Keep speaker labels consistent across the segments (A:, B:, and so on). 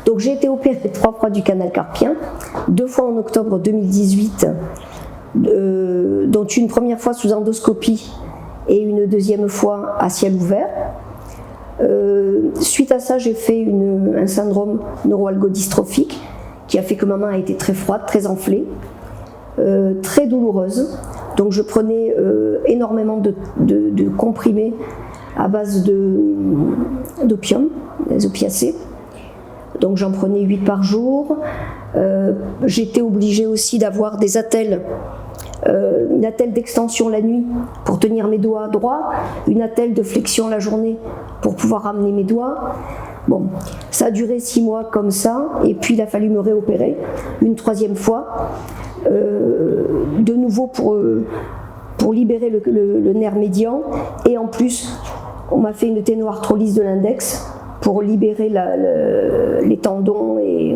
A: Donc j'ai été opérée 3 fois du canal carpien, 2 fois en octobre 2018, dont une première fois sous endoscopie et une deuxième fois à ciel ouvert. Suite à ça, j'ai fait un syndrome neuroalgodystrophique qui a fait que maman a été très froide, très enflée, très douloureuse. Donc je prenais énormément de comprimés à base d'opium, des opiacés. Donc j'en prenais 8 par jour. J'étais obligée aussi d'avoir des attelles, une attelle d'extension la nuit pour tenir mes doigts droits, une attelle de flexion la journée pour pouvoir ramener mes doigts. Bon, ça a duré 6 mois comme ça, et puis il a fallu me réopérer une 3e fois, de nouveau pour libérer le nerf médian, et en plus on m'a fait une ténoarthrolyse de l'index pour libérer les tendons et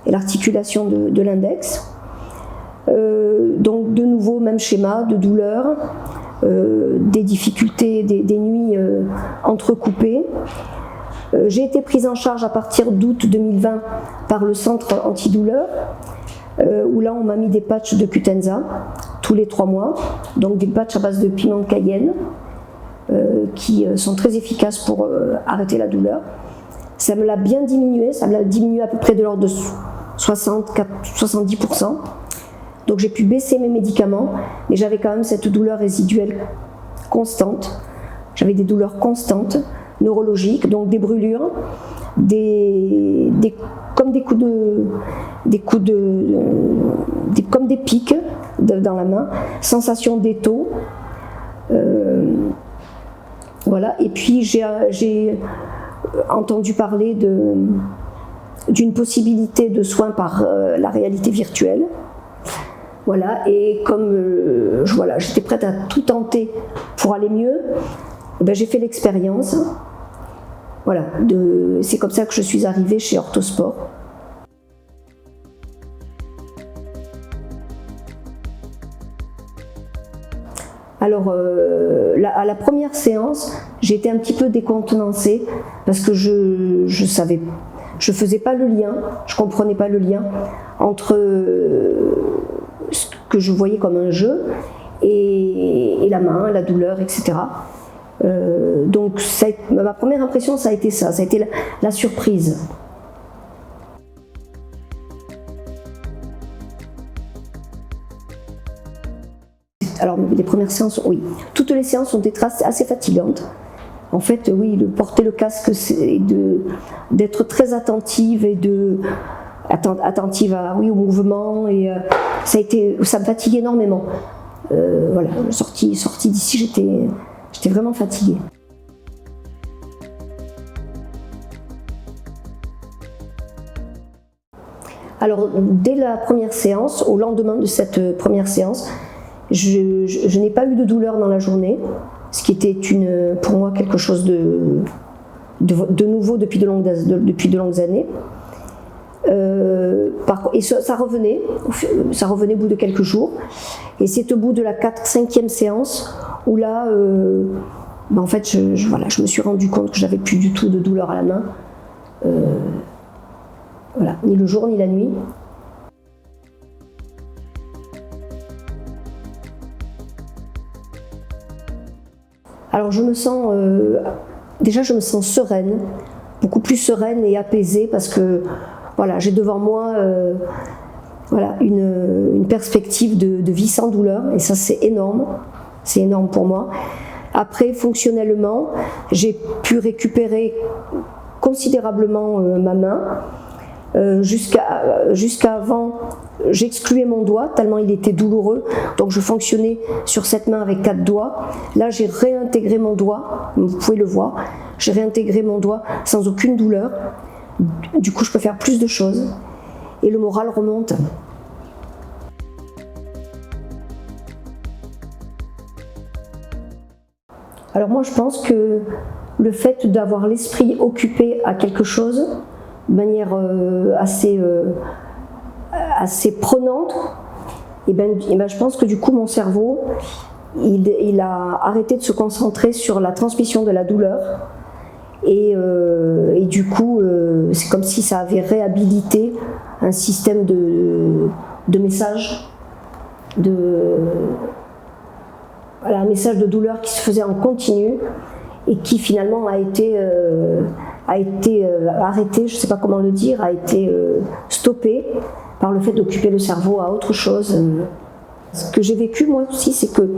A: l'articulation de l'index. Donc de nouveau, même schéma de douleur, des difficultés, des nuits entrecoupées. J'ai été prise en charge à partir d'août 2020 par le centre antidouleur, où là on m'a mis des patchs de Cutenza tous les 3 mois, donc des patchs à base de piment de Cayenne, qui sont très efficaces pour arrêter la douleur. Ça me l'a bien diminué, ça me l'a diminué à peu près de l'ordre de 70%. Donc j'ai pu baisser mes médicaments, mais j'avais quand même cette douleur résiduelle constante. J'avais des douleurs constantes, neurologiques, donc des brûlures, comme comme des pics dans la main, sensation d'étau. Voilà. Et puis j'ai entendu parler d'une possibilité de soins par la réalité virtuelle. Voilà, et comme j'étais prête à tout tenter pour aller mieux, j'ai fait l'expérience. Voilà, c'est comme ça que je suis arrivée chez Orthosport. Alors, à la première séance, j'ai été un petit peu décontenancée parce que je faisais pas le lien, je comprenais pas le lien entre ce que je voyais comme un jeu et la main, la douleur, etc. Donc ma première impression, ça a été ça a été la surprise. Alors les premières séances, oui, toutes les séances ont été assez fatigantes. En fait, oui, de porter le casque, c'est d'être très attentive et attentive au mouvement, et ça me fatigue énormément. Voilà, sortie d'ici, j'étais vraiment fatiguée. Alors, dès la première séance, au lendemain de cette première séance, je n'ai pas eu de douleur dans la journée, ce qui était pour moi quelque chose de nouveau depuis de longues années. Et ça revenait au bout de quelques jours, et c'est au bout de la 5e séance où là, en fait, je me suis rendu compte que j'avais plus du tout de douleur à la main, voilà, ni le jour ni la nuit. Alors je me sens sereine, beaucoup plus sereine et apaisée, parce que voilà, j'ai devant moi une perspective de vie sans douleur, et ça c'est énorme pour moi. Après, fonctionnellement, j'ai pu récupérer considérablement ma main. Jusqu'avant, j'excluais mon doigt tellement il était douloureux, donc je fonctionnais sur cette main avec 4 doigts. Là, j'ai réintégré mon doigt, vous pouvez le voir, j'ai réintégré mon doigt sans aucune douleur. Du coup, je peux faire plus de choses et le moral remonte. Alors moi, je pense que le fait d'avoir l'esprit occupé à quelque chose de manière assez prenante, et je pense que du coup mon cerveau il a arrêté de se concentrer sur la transmission de la douleur, Et du coup, c'est comme si ça avait réhabilité un système de message, un message de douleur qui se faisait en continu et qui finalement a été arrêté, je ne sais pas comment le dire, a été stoppé par le fait d'occuper le cerveau à autre chose. Ce que j'ai vécu moi aussi, c'est que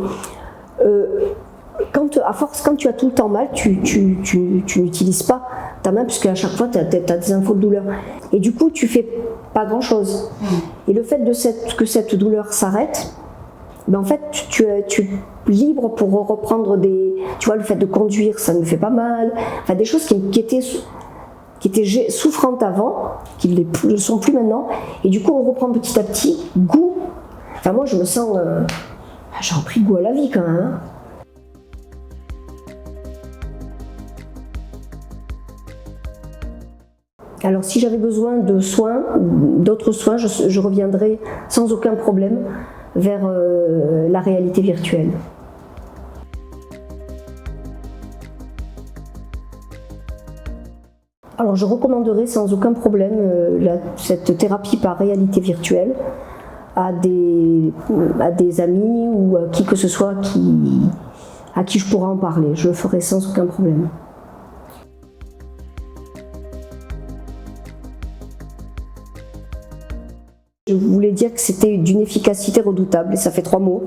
A: à force, quand tu as tout le temps mal, tu n'utilises pas ta main, puisque à chaque fois tu as des infos de douleur. Et du coup, tu fais pas grand chose. Et le fait que cette douleur s'arrête, ben en fait, tu es libre pour reprendre tu vois, le fait de conduire, ça me fait pas mal. Enfin, des choses qui étaient souffrantes avant, qui ne le sont plus maintenant. Et du coup, on reprend petit à petit goût. Enfin, moi, je me sens. J'ai repris goût à la vie quand même. Hein. Alors, si j'avais besoin de soins, d'autres soins, je reviendrai sans aucun problème vers la réalité virtuelle. Alors, je recommanderais sans aucun problème cette thérapie par réalité virtuelle à des amis ou à qui que ce soit à qui je pourrais en parler. Je le ferai sans aucun problème. Je voulais dire que c'était d'une efficacité redoutable, et ça fait 3 mots.